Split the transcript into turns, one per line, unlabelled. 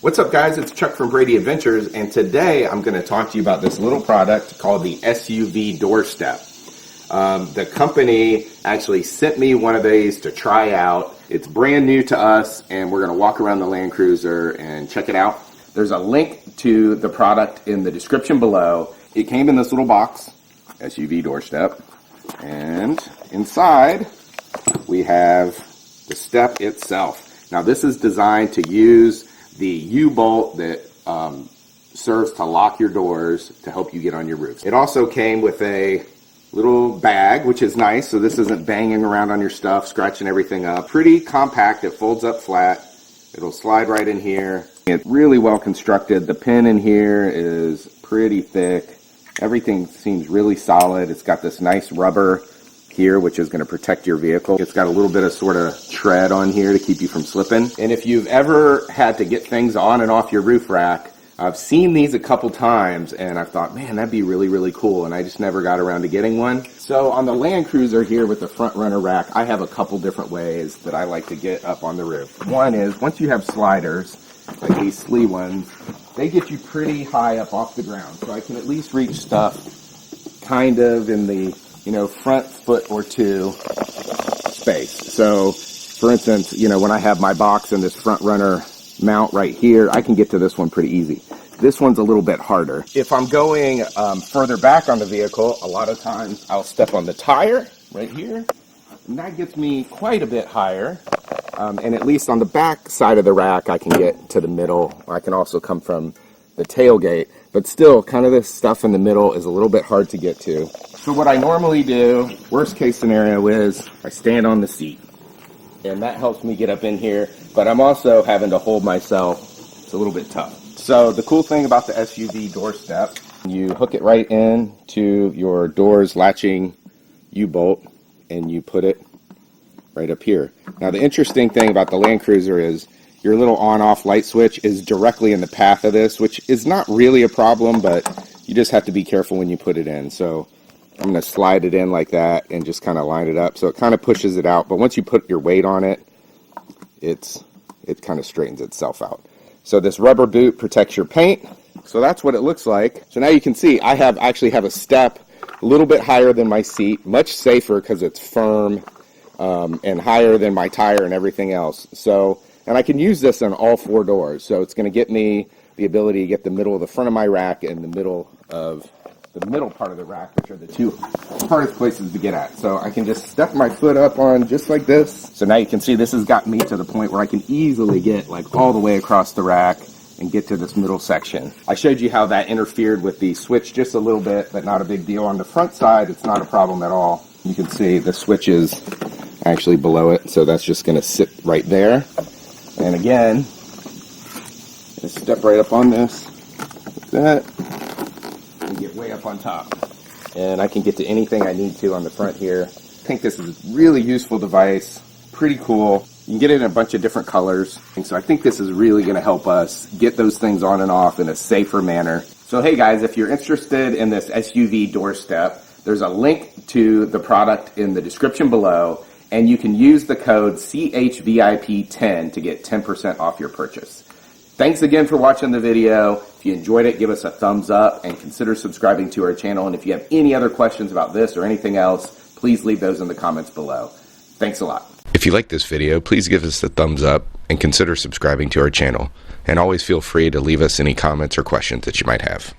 What's up, guys? It's Chuck from Brady Adventures, and today I'm going to talk to you about this little product called the SUV Doorstep. The company actually sent me one of these to try out. It's brand new to us, and we're going to walk around the Land Cruiser and check it out. There's a link to the product in the description below. It came in this little box, SUV Doorstep, and inside we have the step itself. Now, this is designed to use the U-bolt that serves to lock your doors to help you get on your roof. It also came with a little bag, which is nice, so this isn't banging around on your stuff, scratching everything up. Pretty compact. It folds up flat. It'll slide right in here. It's really well constructed. The pin in here is pretty thick. Everything seems really solid. It's got this nice rubber here, which is going to protect your vehicle. It's got a little bit of sort of tread on here to keep you from slipping. And if you've ever had to get things on and off your roof rack, I've seen these a couple times and I've thought, man, that'd be really, really cool. And I just never got around to getting one. So on the Land Cruiser here with the front runner rack, I have a couple different ways that I like to get up on the roof. One is once you have sliders, like these slee ones, they get you pretty high up off the ground. So I can at least reach stuff kind of in the front foot or two space. So, for instance, when I have my box and this front runner mount right here, I can get to this one pretty easy. This one's a little bit harder. If I'm going further back on the vehicle, a lot of times I'll step on the tire right here, and that gets me quite a bit higher. And at least on the back side of the rack, I can get to the middle. I can also come from the tailgate, but still, kind of this stuff in the middle is a little bit hard to get to. So what I normally do, worst case scenario, is I stand on the seat, and that helps me get up in here, but I'm also having to hold myself. It's a little bit tough. So the cool thing about the SUV Doorstep, you hook it right in to your door's latching U-bolt, and you put it right up here. Now the interesting thing about the Land Cruiser is your little on-off light switch is directly in the path of this, which is not really a problem, but you just have to be careful when you put it in. So I'm going to slide it in like that and just kind of line it up. So it kind of pushes it out, but once you put your weight on it, it kind of straightens itself out. So this rubber boot protects your paint. So that's what it looks like. So now you can see I actually have a step a little bit higher than my seat, much safer because it's firm and higher than my tire and everything else. So, and I can use this on all four doors. So it's going to get me the ability to get the middle of the front of my rack and the middle part of the rack, which are the two hardest places to get at. So I can just step my foot up on just like this. So now you can see this has got me to the point where I can easily get like all the way across the rack and get to this middle section. I showed you how that interfered with the switch just a little bit, but not a big deal. On the front side, it's not a problem at all. You can see the switch is actually below it, so that's just going to sit right there. And again, just step right up on this, like that, and get way up on top. And I can get to anything I need to on the front here. I think this is a really useful device, pretty cool. You can get it in a bunch of different colors. And so I think this is really going to help us get those things on and off in a safer manner. So hey guys, if you're interested in this SUV Doorstep, there's a link to the product in the description below, and you can use the code CHVIP10 to get 10% off your purchase. Thanks again for watching the video. If you enjoyed it, give us a thumbs up and consider subscribing to our channel. And if you have any other questions about this or anything else, please leave those in the comments below. Thanks a lot.
If you like this video, please give us a thumbs up and consider subscribing to our channel. And always feel free to leave us any comments or questions that you might have.